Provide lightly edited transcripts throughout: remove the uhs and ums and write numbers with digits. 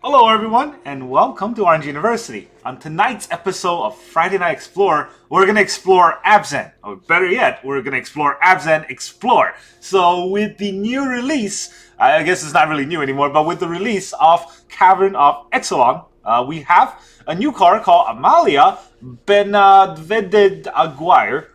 Hello everyone, and welcome to Orange University. On tonight's episode of Friday Night Explore, we're going to explore Abzan. Or better yet, we're going to explore Abzan Explore. So with the new release, I guess it's not really new anymore, but with the release of Cavern of Ixalan, we have a new card called Amalia Benavides Aguirre.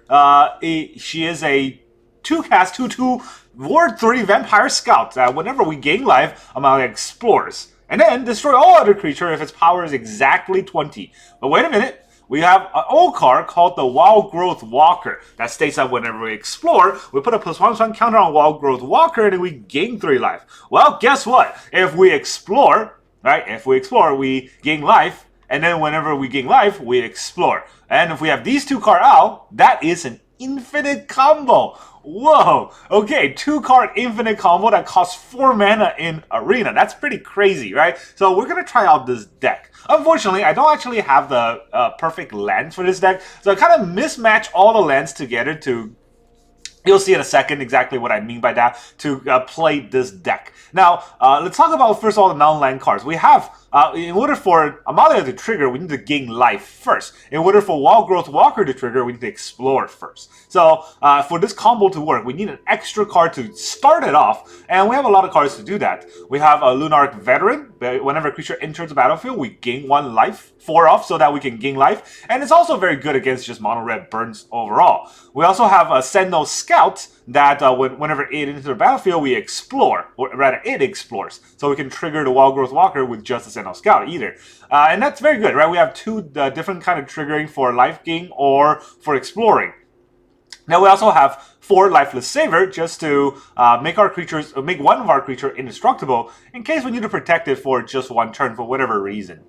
She is a 2-cast 2/2 Ward 3 Vampire Scout. Whenever we gain life, Amalia explores. And then destroy all other creature if its power is exactly 20. But wait a minute, we have an old card called the Wildgrowth Walker that states that whenever we explore, we put a +1/+1 counter on Wildgrowth Walker and then we gain 3 life. Well, guess what? If we explore, right? If we explore, we gain life, and then whenever we gain life, we explore. And if we have these two cards out, that is an infinite combo. Whoa, okay, 2-card infinite combo that costs 4 mana in Arena. That's pretty crazy, right? So we're going to try out this deck. Unfortunately, I don't actually have the perfect lands for this deck, so I kind of mismatch all the lands together to... You'll see in a second exactly what I mean by that, to play this deck. Now, let's talk about, first of all, the non-land cards. We have, in order for Amalia to trigger, we need to gain life first. In order for Wildgrowth Walker to trigger, we need to explore first. So, for this combo to work, we need an extra card to start it off, and we have a lot of cards to do that. We have a Lunarch Veteran. Whenever a creature enters the battlefield, we gain 1 life, 4 off, so that we can gain life. And it's also very good against just mono-red burns overall. We also have a Sentinel Scout that whenever it enters the battlefield, we explore, or rather it explores. So we can trigger the Wildgrowth Walker with just a Sentinel Scout either. And that's very good, right? We have 2 different kind of triggering for life gain or for exploring. Now we also have 4 Lifeless Saver just to make one of our creatures indestructible in case we need to protect it for just 1 turn for whatever reason.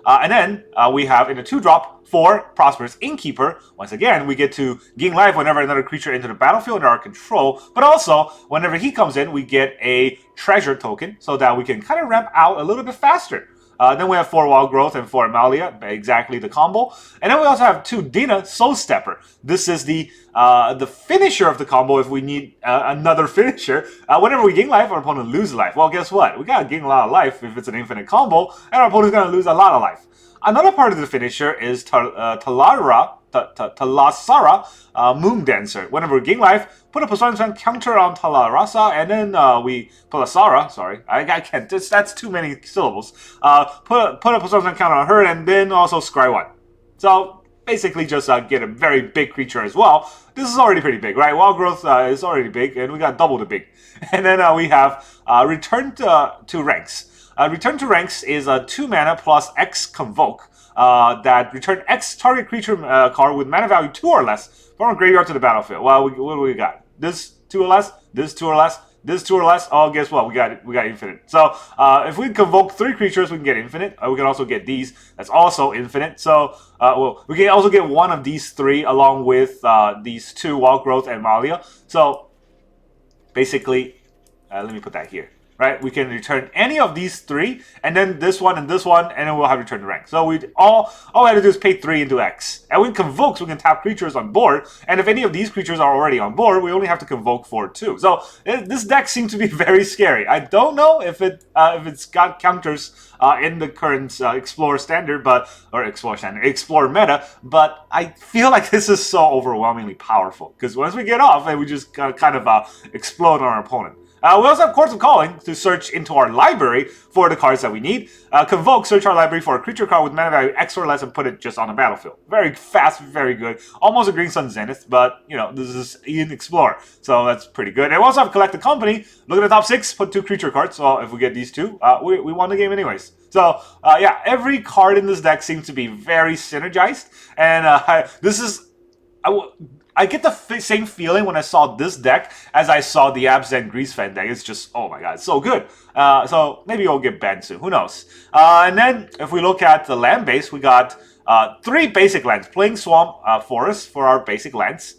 And then we have in a 2-drop 4 Prosperous Innkeeper. Once again, we get to gain life whenever another creature enters the battlefield under our control, but also whenever he comes in, we get a treasure token so that we can kind of ramp out a little bit faster. Then we have 4 Wildgrowth and 4 Amalia, exactly the combo. And then we also have 2 Dina Soul Stepper. This is the finisher of the combo if we need another finisher. Whenever we gain life, our opponent loses life. Well, guess what? We gotta gain a lot of life if it's an infinite combo, and our opponent's gonna lose a lot of life. Another part of the finisher is Talasara Moon Dancer. Whenever we gain life, put a +1/+1 counter on Talarasa, and then Talasara, sorry, I can't, that's too many syllables. Put a +1/+1 counter on her, and then also scry 1. So basically just get a very big creature as well. This is already pretty big, right? Wildgrowth is already big, and we got double the big. And then we have Return to Ranks. Return to Ranks is a 2 mana plus X Convoke that return X target creature card with mana value 2 or less from our graveyard to the battlefield. Well, what do we got? This 2 or less, this 2 or less, this 2 or less. Oh, guess what? We got infinite. So if we convoke 3 creatures, we can get infinite. We can also get these. That's also infinite. So well, we can also get one of these 3 along with these 2 Wildgrowth and Amalia. So basically, let me put that here. Right, we can return any of these 3, and then this one, and then we'll have return to rank. So all we have to do is pay 3 into X. And when convokes, we can tap creatures on board, and if any of these creatures are already on board, we only have to convoke for 2. So this deck seems to be very scary. I don't know if it's got counters in the current Explore standard, Explore meta, but I feel like this is so overwhelmingly powerful because once we get off, and we just kind of explode on our opponent. We also have Chord of Calling to search into our library for the cards that we need. Convoke, search our library for a creature card with mana value X or less and put it just on the battlefield. Very fast, very good. Almost a Green Sun Zenith, but, you know, this is in Explore, so that's pretty good. And we also have Collect the Company. Look at the top 6, put 2 creature cards. So if we get these 2, we won the game anyways. So, yeah, every card in this deck seems to be very synergized. And this is... I get the same feeling when I saw this deck as I saw the Abzan Greasefan deck. It's just, oh my god, it's so good. So maybe it'll get banned soon, who knows. And then if we look at the land base, we got 3 basic lands. Plain Swamp Forest for our basic lands.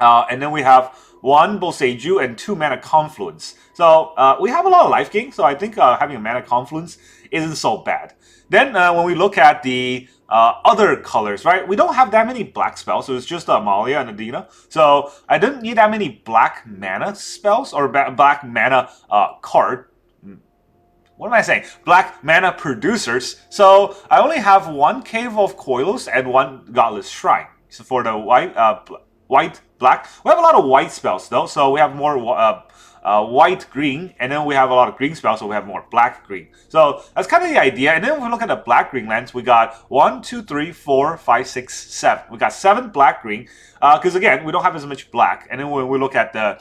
And then we have 1 Boseiju and 2 Mana Confluence. So we have a lot of life gain, so I think having a Mana Confluence isn't so bad. Then when we look at the other colors, right? We don't have that many black spells, so it's just Amalia and Adina. So I didn't need that many black mana spells or black mana card. what am I saying? Black mana producers. So I only have one Cave of Coilos and one Godless Shrine. So for the white, black, we have a lot of white spells though. So we have more white, green, and then we have a lot of green spells, so we have more black, green. So that's kind of the idea. And then if we look at the black, green lands, we got 1, 2, 3, 4, 5, 6, 7. We got 7 black, green, because again, we don't have as much black. And then when we look at the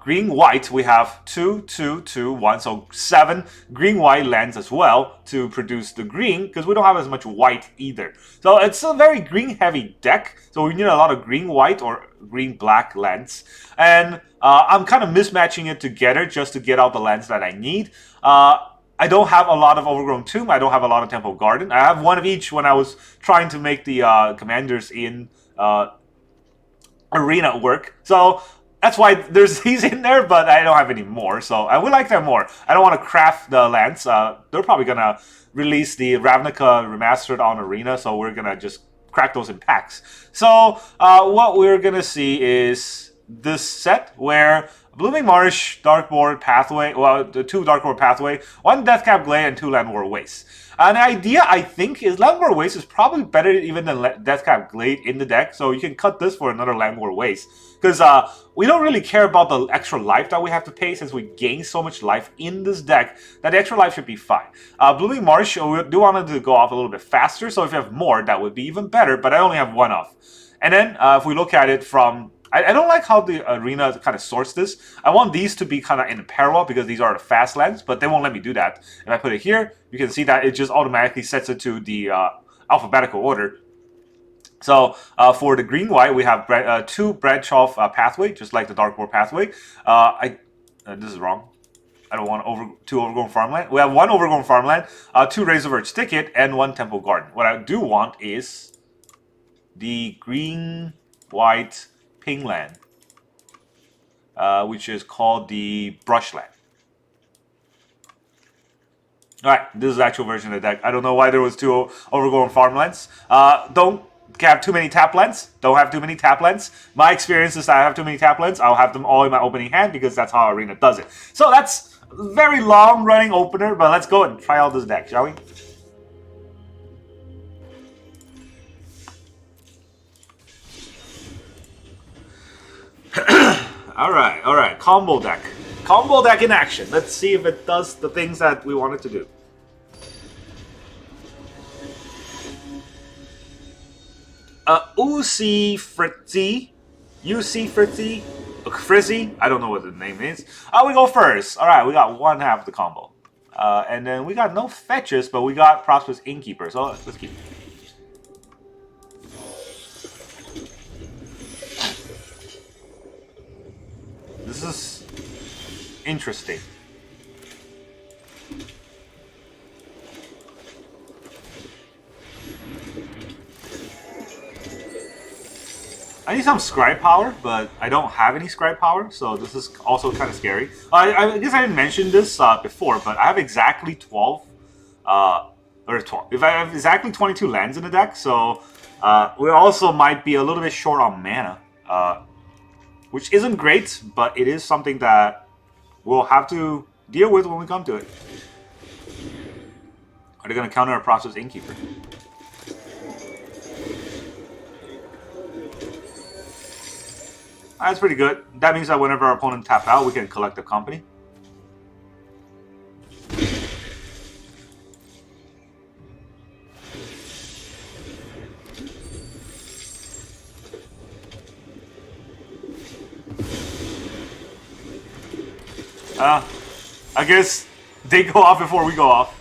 green white, we have 2, 2, 2, 1, so 7 green white lands as well to produce the green, because we don't have as much white either. So it's a very green heavy deck, so we need a lot of green white or green black lands. And I'm kind of mismatching it together just to get out the lands that I need. I don't have a lot of Overgrown Tomb, I don't have a lot of Temple Garden. I have one of each when I was trying to make the commanders in Arena work. So that's why there's these in there, but I don't have any more. So I would like to have more. I don't want to craft the lands. They're probably going to release the Ravnica Remastered on Arena, so we're going to just crack those in packs. So what we're going to see is this set where Blooming Marsh, Darkboard Pathway, well, the 2 Darkboard Pathway, 1 Deathcap Glade, and 2 Landwar Waste. And the idea, I think, is Landwar Waste is probably better even than Deathcap Glade in the deck, so you can cut this for another Landwar Waste. Because we don't really care about the extra life that we have to pay, since we gain so much life in this deck that the extra life should be fine. Blooming Marsh, we do want it to go off a little bit faster, so if you have more, that would be even better, but I only have 1 off. And then if we look at it from... I don't like how the arena kind of sorts this. I want these to be kind of in parallel because these are the fast lands, but they won't let me do that. If I put it here, you can see that it just automatically sets it to the alphabetical order. So for the green-white, we have 2 branch off pathway, just like the Darkboard Pathway. This is wrong. I don't want 2 Overgrown Farmland. We have 1 Overgrown Farmland, 2 Razorverge Thicket, and 1 Temple Garden. What I do want is the green-white ping land, which is called the Brushland. Alright, this is the actual version of the deck. I don't know why there was 2 Overgrown Farmlands. Don't have too many tap lands. Don't have too many tap lands. My experience is that I have too many tap lands. I'll have them all in my opening hand because that's how Arena does it. So that's a very long running opener, but let's go and try out this deck, shall we? Alright, combo deck. Combo deck in action. Let's see if it does the things that we want it to do. UC Frizzy, I don't know what the name is. We go first. Alright, we got 1/2 of the combo. And then we got no fetches, but we got Prosperous Innkeeper, so let's keep it. This is interesting. I need some scribe power, but I don't have any scribe power, so this is also kind of scary. I guess I didn't mention this before, but I have exactly 12, or 12. If I have exactly 22 lands in the deck, so we also might be a little bit short on mana. Which isn't great, but it is something that we'll have to deal with when we come to it. Are they going to counter a Prosperous Innkeeper? That's pretty good. That means that whenever our opponent tap out, we can collect the company. I guess they go off before we go off.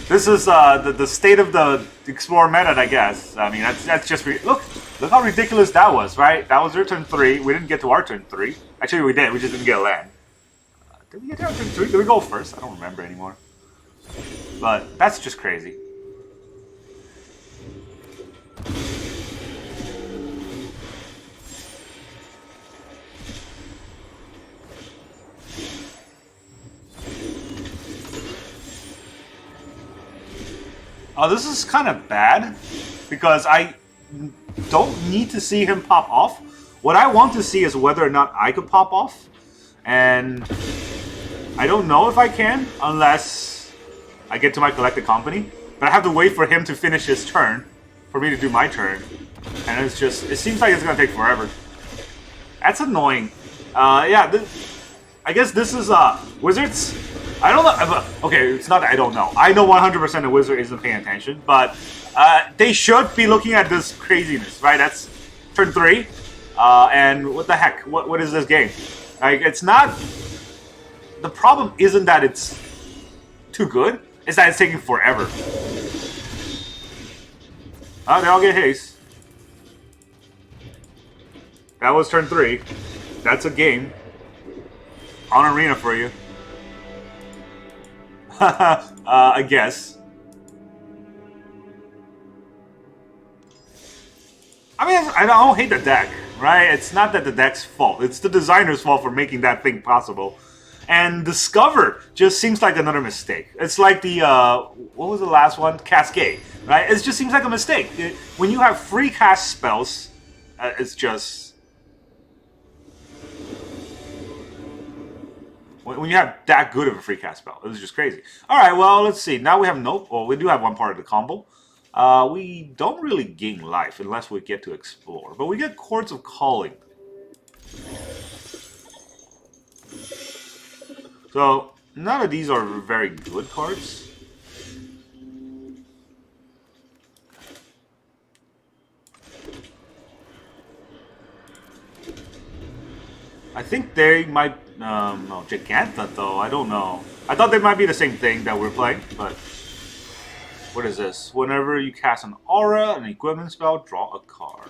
This is the state of the Explorer meta, I guess. I mean, that's just look how ridiculous that was, right? That was their turn 3. We didn't get to our turn 3. Actually, we did. We just didn't get a land. Did we get to our turn 3? Did we go first? I don't remember anymore. But that's just crazy. Oh, this is kind of bad because I don't need to see him pop off. What I want to see is whether or not I could pop off. And I don't know if I can unless I get to my collected company. But I have to wait for him to finish his turn for me to do my turn. And it's just, it seems like it's going to take forever. That's annoying. Yeah, I guess this is Wizards. I don't know. Okay, it's not that I don't know. I know 100% the Wizard isn't paying attention, but they should be looking at this craziness, right? That's turn 3. And what the heck? What is this game? Like, it's not... The problem isn't that it's too good. It's that it's taking forever. They all get haste. That was turn 3. That's a game. On arena for you. I guess. I mean, I don't hate the deck, right? It's not that the deck's fault. It's the designer's fault for making that thing possible. And Discover just seems like another mistake. It's like the, what was the last one? Cascade, right? It just seems like a mistake. When you have free cast spells, it's just... When you have that good of a free cast spell, it was just crazy. Alright, well, let's see. Now we have no... Well, we do have one part of the combo. We don't really gain life unless we get to explore. But we get Chords of Calling. So, none of these are very good cards. I think they might... no, Giganta, though. I don't know. I thought they might be the same thing that we're playing, but... What is this? Whenever you cast an aura, an equipment spell, draw a card.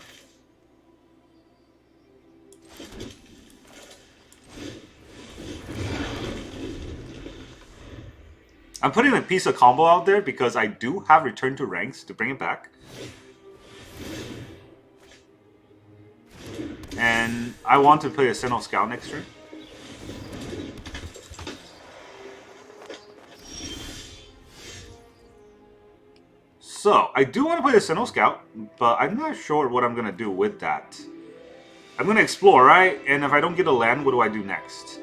I'm putting a piece of combo out there because I do have Return to Ranks to bring it back. And I want to play a Sentinel Scout next turn. So, I do want to play the Sentinel Scout, but I'm not sure what I'm going to do with that. I'm going to explore, right? And if I don't get a land, what do I do next?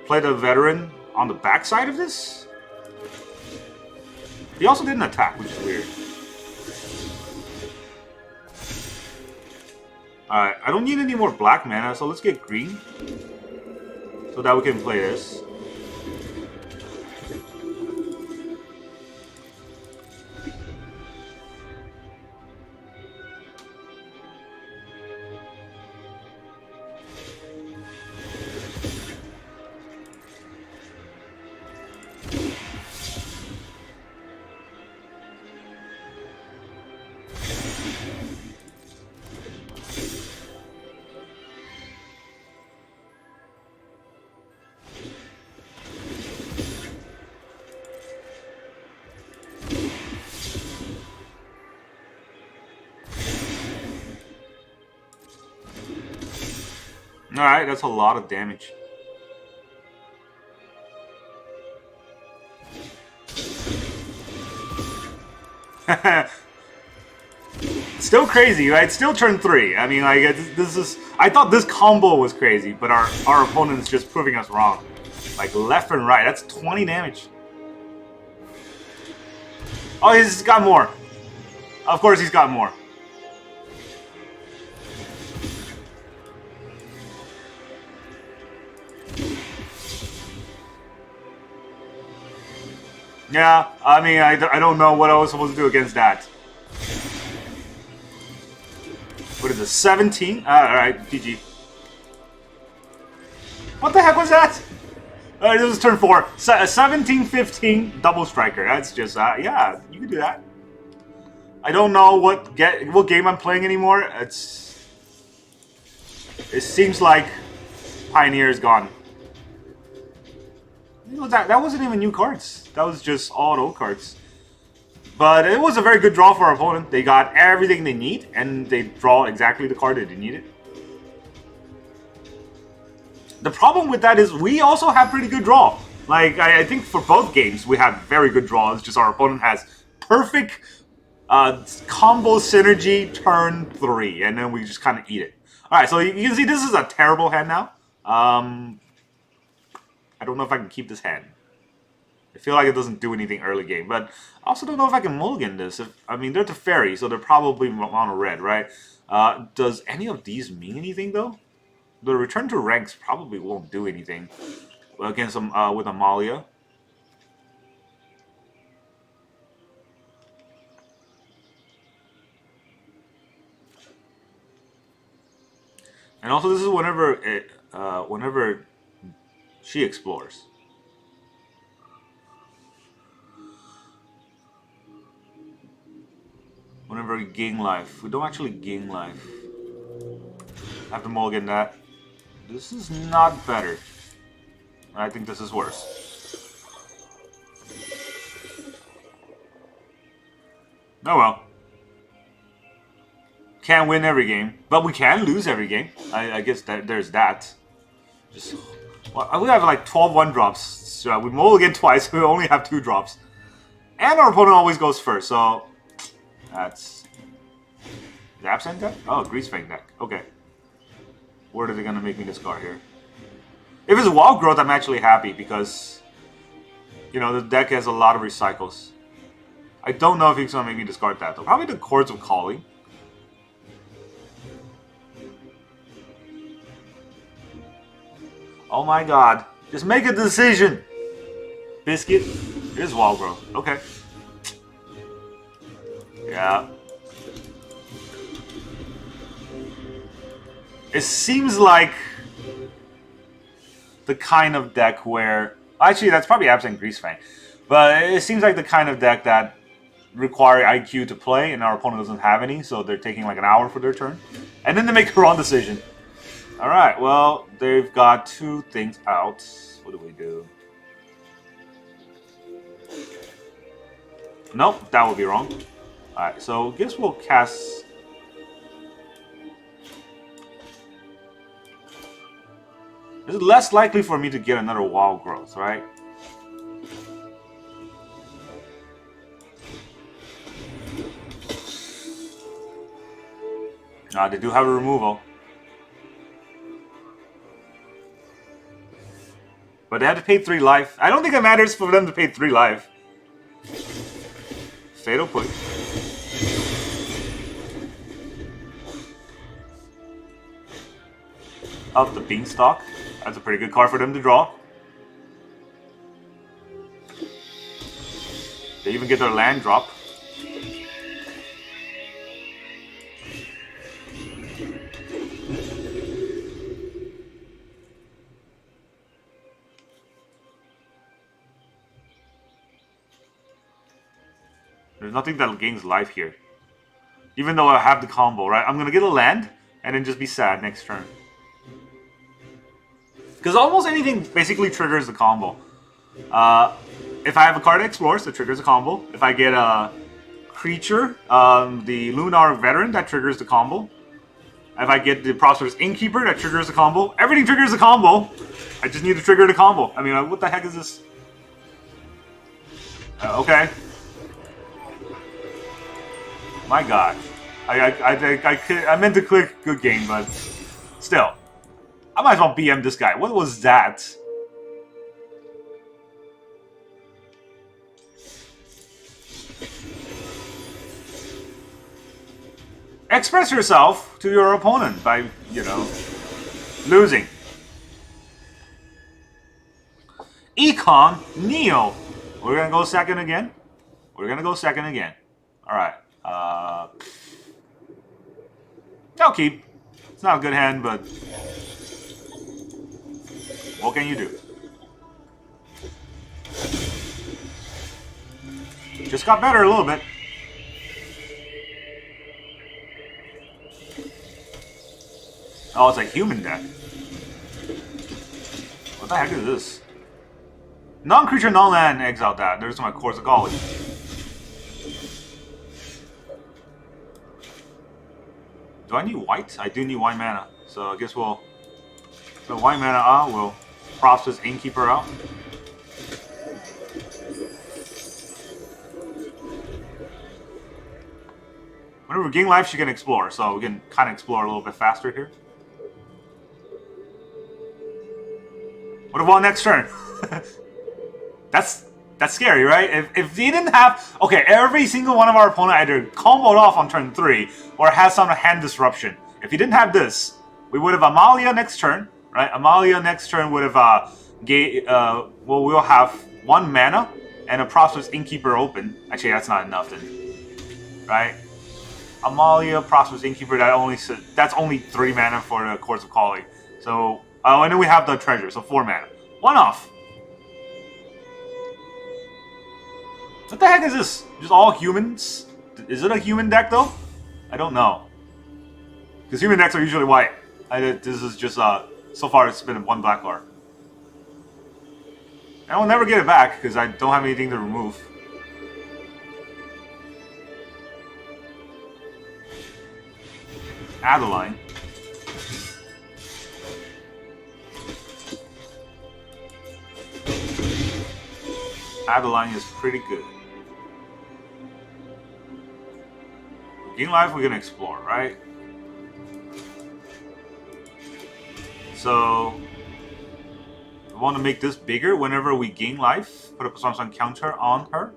Play the Veteran on the backside of this? He also didn't attack, which is weird. Alright, I don't need any more black mana, so let's get green. So that we can play this. Alright, that's a lot of damage. Still crazy, right? Still turn 3. I mean, like, this is... I thought this combo was crazy, but our opponent's just proving us wrong. Like, left and right. That's 20 damage. Oh, he's got more. Of course he's got more. Yeah, I mean, I don't know what I was supposed to do against that. What is it, 17? Alright, GG. What the heck was that? Alright, this is turn 4. 17-15 double striker. That's just, yeah, you can do that. I don't know what game I'm playing anymore. It seems like Pioneer is gone. That wasn't even new cards. That was just all old cards. But it was a very good draw for our opponent. They got everything they need, and they draw exactly the card that they needed. The problem with that is we also have pretty good draw. Like, I think for both games, we have very good draws. Just our opponent has perfect combo synergy turn 3, and then we just kind of eat it. Alright, so you can see this is a terrible hand now. I don't know if I can keep this hand. I feel like it doesn't do anything early game, but I also don't know if I can mulligan this. I mean, they're the fairy, so they're probably mono red, right? Does any of these mean anything, though? The return to ranks probably won't do anything against with Amalia. And also, this is whenever she explores. Whenever we gain life. We don't actually gain life. I have to mulligan that. This is not better. I think this is worse. Oh well. Can't win every game, but we can lose every game. I guess there's that. Just, well, we have like 12 1-drops. So we mulligan twice, we only have 2 drops. And our opponent always goes first, so that's the Absent deck? Oh, Greasefang deck. Okay. Where are they gonna make me discard here? If it's Wildgrowth, I'm actually happy because, you know, the deck has a lot of recycles. I don't know if he's gonna make me discard that though. Probably the Chords of Calling. Oh my god. Just make a decision! Biscuit? It is Wildgrowth. Okay. Yeah. It seems like the kind of deck where... Actually, that's probably Absent Greasefang. But it seems like the kind of deck that require IQ to play, and our opponent doesn't have any, so they're taking like an hour for their turn. And then they make a wrong decision. Alright, well, they've got 2 things out. What do we do? Nope, that would be wrong. Alright, so I guess we'll cast... It's less likely for me to get another Wildgrowth, right? They do have a removal. But they had to pay 3 life. I don't think it matters for them to pay 3 life. Fatal Push. Up the Beanstalk. That's a pretty good card for them to draw. They even get their land drop. There's nothing that gains life here. Even though I have the combo, right? I'm gonna get a land and then just be sad next turn. Because almost anything basically triggers the combo. If I have a card that explores, it triggers a combo. If I get a creature, the Lunar Veteran, that triggers the combo. If I get the Prosperous Innkeeper, that triggers the combo. Everything triggers the combo. I just need to trigger the combo. I mean, what the heck is this? Okay. My god. I meant to click good game, but still. I might as well BM this guy. What was that? Express yourself to your opponent by, you know, losing. Econ Neo. We're gonna go second again. We're gonna go second again. Alright. I'll keep. It's not a good hand, but what can you do? Just got better a little bit. Oh, it's a human deck. What the heck is this? Non-creature, non-land, exile that. There's my Chord of Calling. Do I need white? I do need white mana. So I guess we'll... The white mana out, we'll process Innkeeper out. Whenever we gain life, she can explore. So we can kind of explore a little bit faster here. What about next turn? That's scary, right? If he didn't have... Okay, every single one of our opponent either comboed off on turn 3 or has some hand disruption. If he didn't have this, we would have Amalia next turn, right? Amalia next turn would have... well, we'll have 1 mana and a Prosperous Innkeeper open. Actually, that's not enough then, right? Amalia, Prosperous Innkeeper, that's only 3 mana for the Chord of Calling. So, and then we have the treasure, so 4 mana. 1 off. What the heck is this? Just all humans? Is it a human deck though? I don't know. Because human decks are usually white. This is just, so far it's been 1 black card. And I'll never get it back because I don't have anything to remove. Adeline. Adeline is pretty good. Game life we're gonna explore, right? So we want to make this bigger whenever we gain life. Put a +1/+1 counter on her.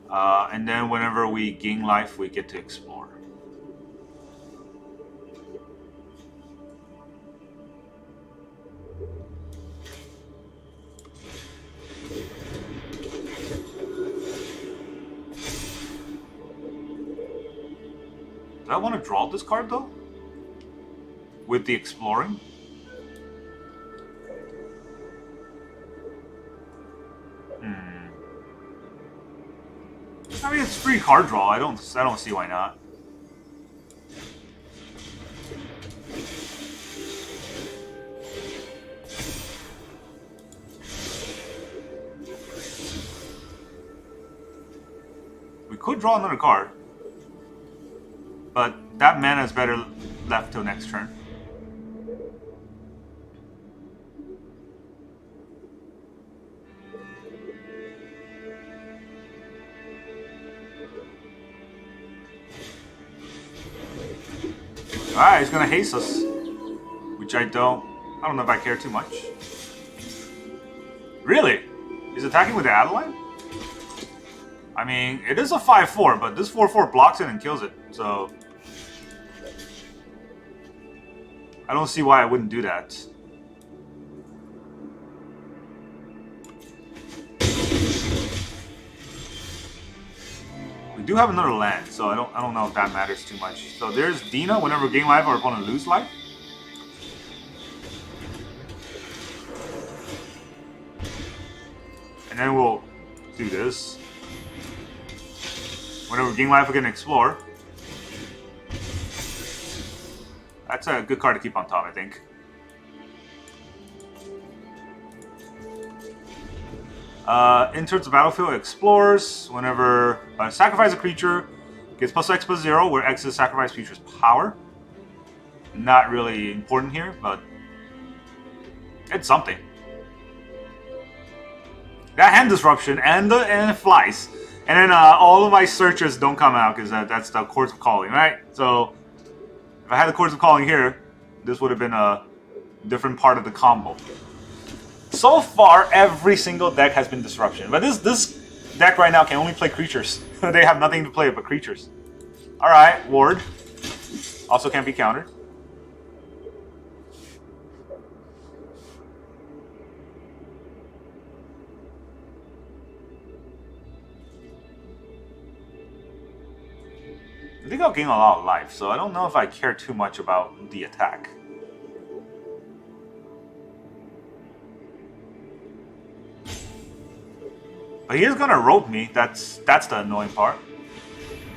And then whenever we gain life, we get to explore. Do I want to draw this card though? With the exploring? I mean, it's free card draw. I don't see why not. We could draw another card, but that mana is better left till next turn. Alright, he's gonna haste us, which I don't know if I care too much. Really? He's attacking with the Adeline? I mean, it is a 5/4, but this 4/4 blocks it and kills it, so I don't see why I wouldn't do that. We do have another land, so I don't know if that matters too much. So there's Dina. Whenever we gain life, our opponent lose life. And then we'll do this. Whenever we gain life, we can explore. That's a good card to keep on top, I think. Enters the battlefield, explores. Whenever sacrifice a creature, gets +X/+0, where X is sacrifice creature's power. Not really important here, but it's something. That hand disruption and it flies, and then all of my searches don't come out because that's the Chord of Calling, right? So if I had the Chord of Calling here, this would have been a different part of the combo. So far, every single deck has been disruption. But this deck right now can only play creatures. They have nothing to play but creatures. Alright, Ward. Also can't be countered. I think I'll gain a lot of life, so I don't know if I care too much about the attack. But he is gonna rope me. That's the annoying part.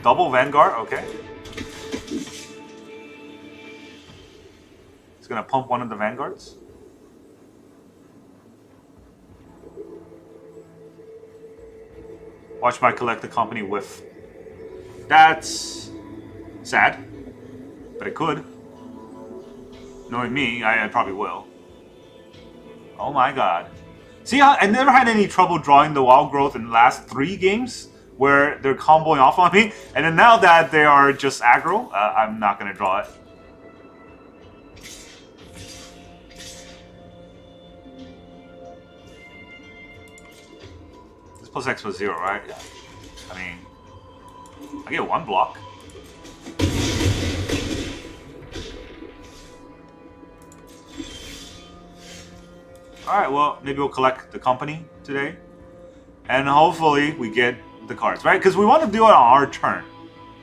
Double Vanguard, okay. He's gonna pump one of the Vanguards. Watch my collect the company whiff. That's sad, but it could. Knowing me, I probably will. Oh my god. See how I never had any trouble drawing the Wildgrowth in the last 3 games where they're comboing off on me, and then now that they are just aggro, I'm not gonna draw it. plus X plus 0, right? Yeah. I mean, I get 1 block. Alright, well, maybe we'll collect the company today. And hopefully we get the cards, right? Because we want to do it on our turn.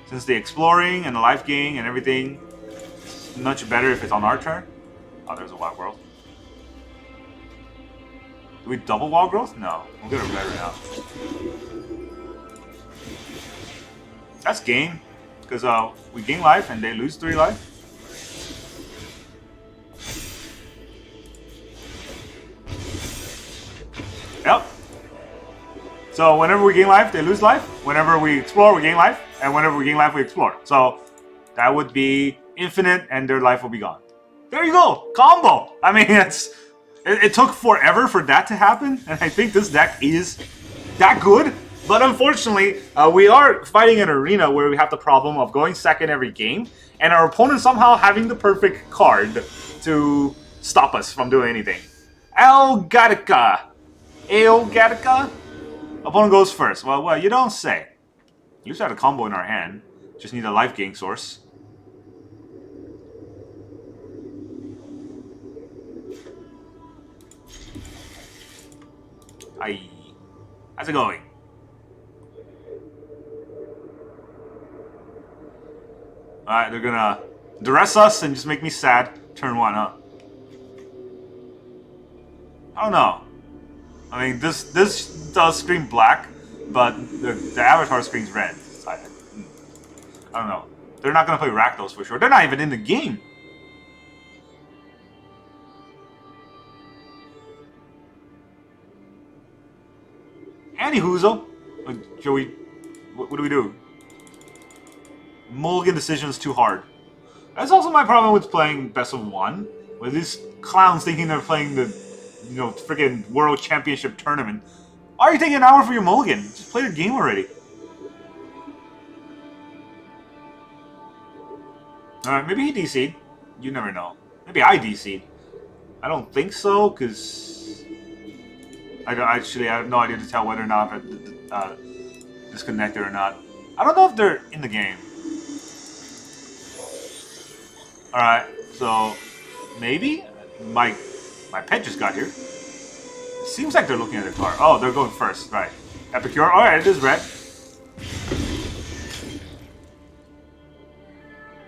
Since the exploring and the life gain and everything, it's much better if it's on our turn. Oh, there's a Wildgrowth. Do we double Wildgrowth? No. We'll get a red right now. That's game. Because we gain life and they lose 3 life. Yep. So whenever we gain life, they lose life. Whenever we explore, we gain life. And whenever we gain life, we explore. So that would be infinite and their life will be gone. There you go! Combo! I mean, it took forever for that to happen. And I think this deck is that good. But unfortunately, we are fighting an arena where we have the problem of going second every game. And our opponent somehow having the perfect card to stop us from doing anything. Gattaca. Gattaca? Opponent goes first. Well, you don't say. We used to have a combo in our hand. Just need a life gain source. Aye. How's it going? Alright, they're gonna duress us and just make me sad. Turn 1, huh? I don't know. I mean, this does scream black, but the avatar screams red. I don't know. They're not gonna play Rakdos for sure. They're not even in the game. Anywhoozle, shall we? What do we do? Mulligan decision is too hard. That's also my problem with playing best of 1. With these clowns thinking they're playing the, freaking World Championship tournament. Why are you taking an hour for your mulligan? Just play the game already. Alright, maybe he DC'd. You never know. Maybe I DC'd. I don't think so, because I have no idea to tell whether or not they're disconnected or not. I don't know if they're in the game. Alright, so maybe my pet just got here. It seems like they're looking at their card. Oh, they're going first, right. Epicure, alright, it is red.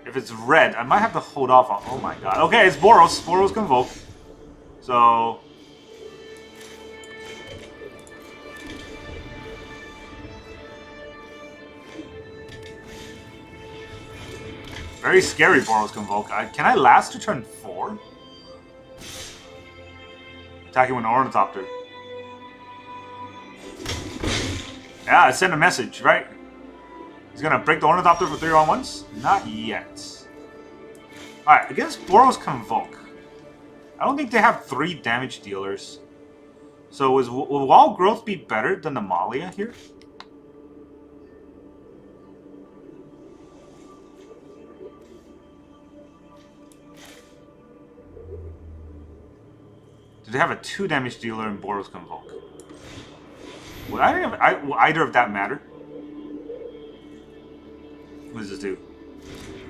If it's red, I might have to hold off on... Oh my god. Okay, it's Boros. Boros Convoke. So... very scary, Boros Convoke. Can I last to turn 4? Attacking with an Ornithopter. Yeah, I sent a message, right? He's gonna break the Ornithopter for 3 on 1s? Not yet. Alright, against Boros Convoke. I don't think they have 3 damage dealers. So will Wildgrowth be better than Amalia here? Do they have a 2 damage dealer in Boros Convoke? Will either of that matter? What does this do?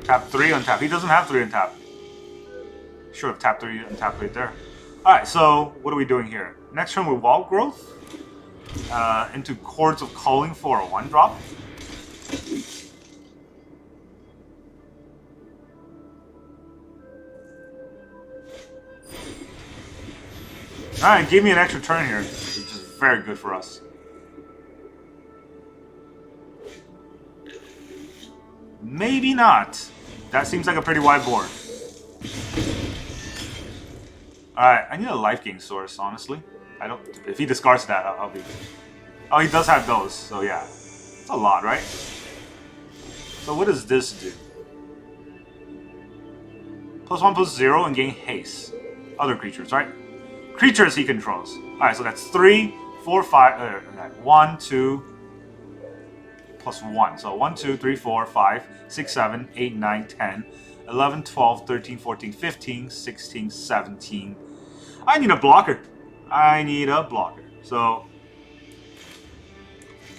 Tap 3, untap. He doesn't have 3 untap. Should have tapped 3 untap right there. Alright, so what are we doing here? Next turn with Wildgrowth. Into Chords of Calling for a 1-drop. Alright, give me an extra turn here, which is very good for us. Maybe not. That seems like a pretty wide board. Alright, I need a life gain source, honestly. I don't... If he discards that, I'll be... Oh, he does have those, so yeah. It's a lot, right? So what does this do? +1/+0 and gain haste. Other creatures, right? Creatures he controls. Alright, so that's 3, 4, 5... 1, 2... +1. So 1, 2, 3, 4, 5, 6, 7, 8, 9, 10, 11, 12, 13, 14, 15, 16, 17. I need a blocker. I need a blocker. So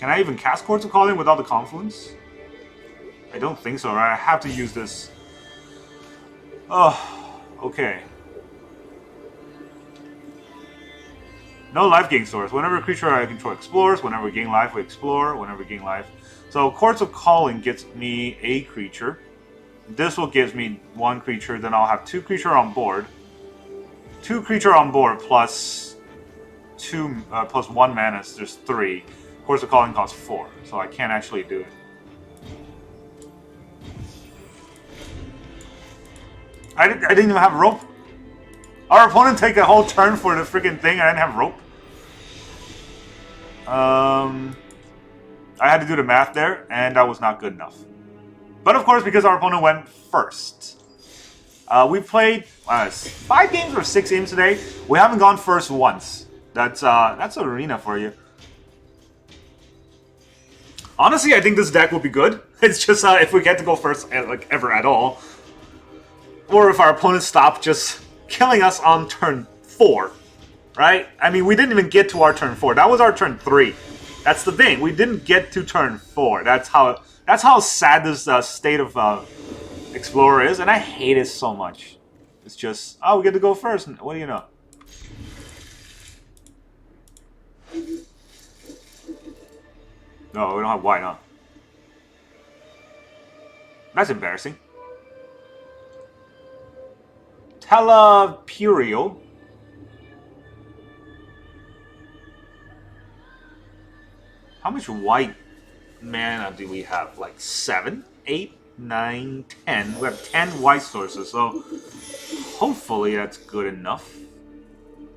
Can I even cast Chord of Calling without the Confluence? I don't think so, right? I have to use this. Oh, okay. No life gain source. Whenever a creature I control explores, whenever we gain life, we explore. Whenever we gain life. So Chords of Calling gets me a creature. This will give me one creature. Then I'll have 2 creature on board. 2 creature on board plus 1 mana. So there's 3. Chords of Calling costs 4, so I can't actually do it. I didn't even have rope. Our opponent take a whole turn for the freaking thing. I didn't have rope. I had to do the math there, and that was not good enough. But of course, because our opponent went first. We played 5 games or 6 games today. We haven't gone first once. That's an arena for you. Honestly, I think this deck will be good. It's just if we get to go first, like ever at all, or if our opponents stop just killing us on turn 4, right? I mean, we didn't even get to our turn 4. That was our turn 3. That's the thing. We didn't get to turn 4. That's how sad this state of Explorer is, and I hate it so much. It's just, oh, we get to go first. What do you know? No, we don't have white, huh? That's embarrassing. Telepurio. How much white mana do we have? Like 7, 8, 9, 10. We have 10 white sources, so hopefully that's good enough.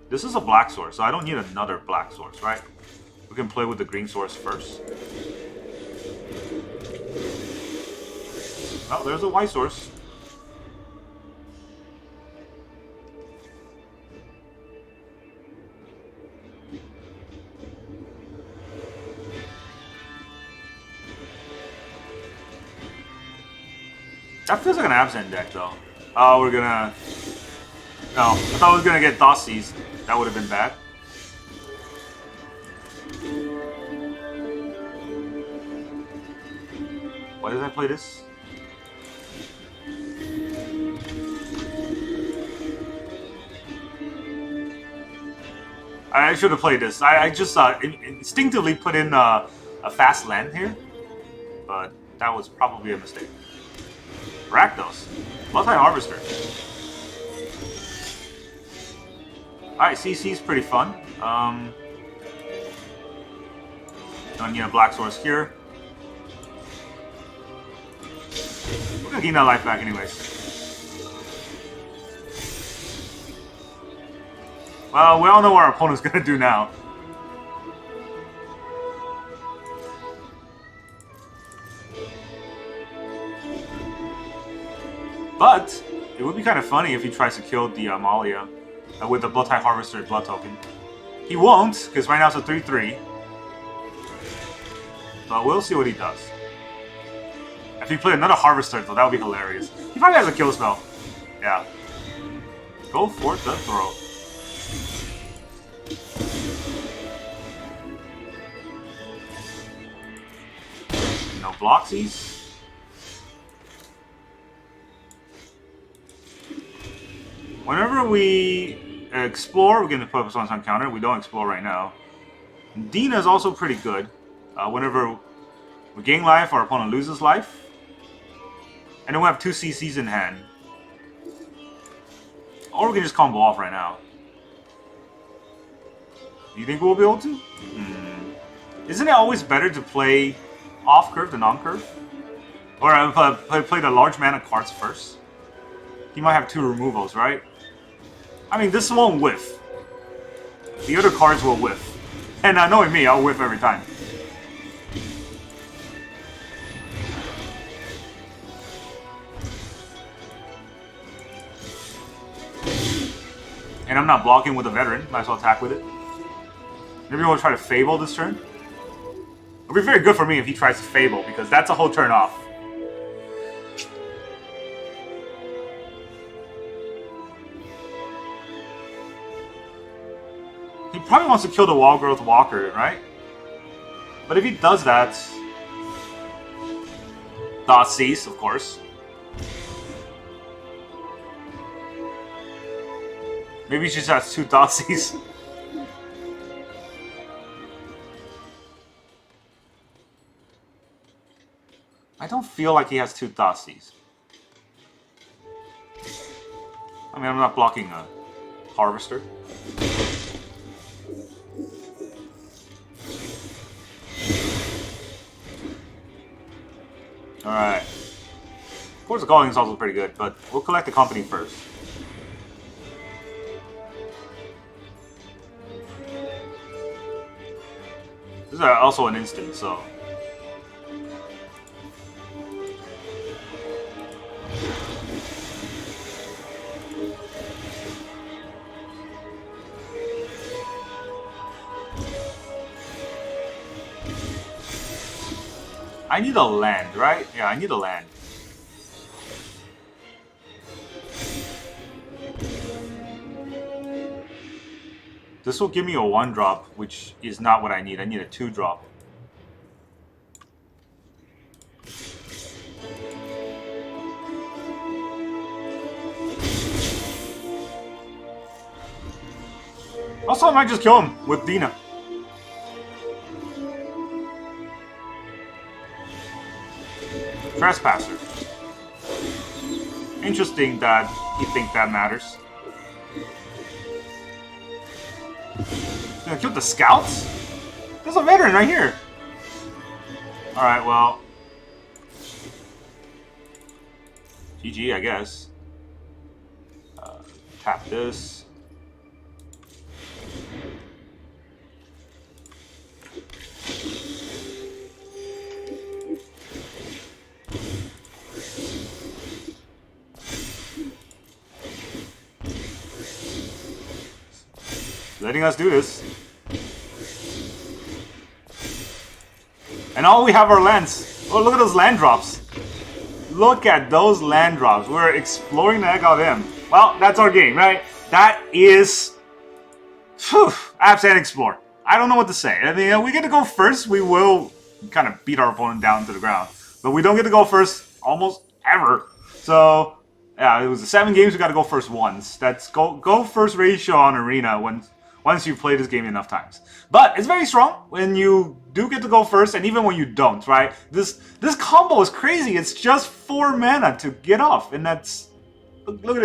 This is a black source, so I don't need another black source, right? We can play with the green source first. Oh, there's a white source. That feels like an Abzan deck, though. Oh, we're gonna... No, I thought I was gonna get Dossies. That would have been bad. Why did I play this? I should have played this. I just instinctively put in a fast land here, but that was probably a mistake. Rakdos. Multi-Harvester. Alright, CC's pretty fun. Don't need a black source here. We're gonna gain that life back anyways. Well, we all know what our opponent's gonna do now. But it would be kind of funny if he tries to kill the Amalia with the multi-harvester blood token. He won't, because right now it's a 3/3. But we'll see what he does. If he played another harvester, though, that would be hilarious. He probably has a kill spell. Yeah. Go for the throw. No Bloxies. Whenever we explore, we're going to put us on some counter. We don't explore right now. Dina is also pretty good. Whenever we gain life, our opponent loses life. And then we have 2 CCs in hand. Or we can just combo off right now. Do you think we'll be able to? Isn't it always better to play off-curve than on-curve? Or play the large mana cards first? He might have 2 removals, right? I mean, this won't whiff. The other cards will whiff. And knowing me, I'll whiff every time. And I'm not blocking with a veteran. Might as well attack with it. Maybe we'll try to Fable this turn. It'll be very good for me if he tries to Fable, because that's a whole turn off. He probably wants to kill the Wildgrowth Walker, right? But if he does that... Thoughtseize, of course. Maybe she just has 2 Thoughtseize. I don't feel like he has 2 Thoughtseize. I mean, I'm not blocking a Harvester. Alright. Chord of Calling is also pretty good, but we'll collect the company first. This is also an instant, so... I need a land, right? Yeah, I need a land. This will give me a 1-drop, which is not what I need. I need a 2-drop. Also, I might just kill him with Dina. Trespasser. Interesting that you think that matters. He's gonna kill the scouts? There's a veteran right here. Alright, well. GG, I guess. Tap this. Letting us do this. And all we have are lands. Oh, look at those land drops. Look at those land drops. We're exploring the heck out of them. Well, that's our game, right? That is... Abzan Explore. I don't know what to say. I mean, we get to go first. We will kind of beat our opponent down to the ground. But we don't get to go first almost ever. So, yeah, it was the 7 games. We got to go first once. That's go first ratio on Arena once you've played this game enough times. But it's very strong when you do get to go first, and even when you don't, right? This combo is crazy. It's just 4 mana to get off, and that's... Look at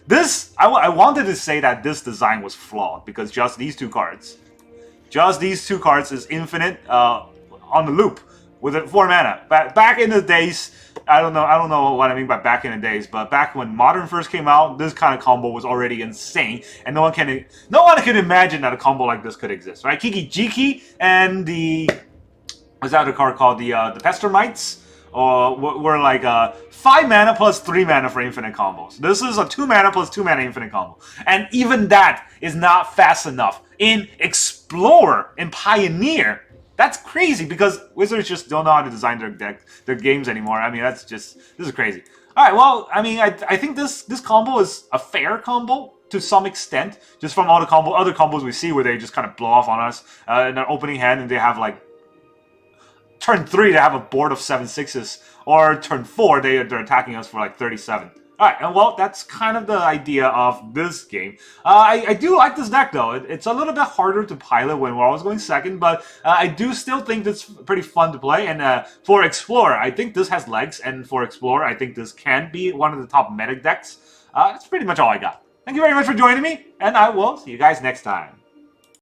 this. I wanted to say that this design was flawed, because just these 2 cards. Just these 2 cards is infinite on the loop with 4 mana. Back in the days... I don't know what I mean by back in the days, but back when Modern first came out, this kind of combo was already insane, and no one can imagine that a combo like this could exist, right? Kiki Jiki and the what's that card called? The Pestermites, were like 5 mana plus 3 mana for infinite combos. This is a 2 mana plus 2 mana infinite combo, and even that is not fast enough in Explorer and Pioneer. That's crazy, because Wizards just don't know how to design their games anymore. I mean, this is crazy. Alright, well, I mean, I think this combo is a fair combo to some extent, just from all the other combos we see where they just kind of blow off on us in their opening hand, and they have like turn 3 they have a board of 7/6s, or turn 4 they're attacking us for like 37. Alright, and well, that's kind of the idea of this game. I do like this deck, though. It's a little bit harder to pilot when we're always going second, but I do still think it's pretty fun to play. And for Explorer, I think this has legs, and for Explorer, I think this can be one of the top meta decks. That's pretty much all I got. Thank you very much for joining me, and I will see you guys next time.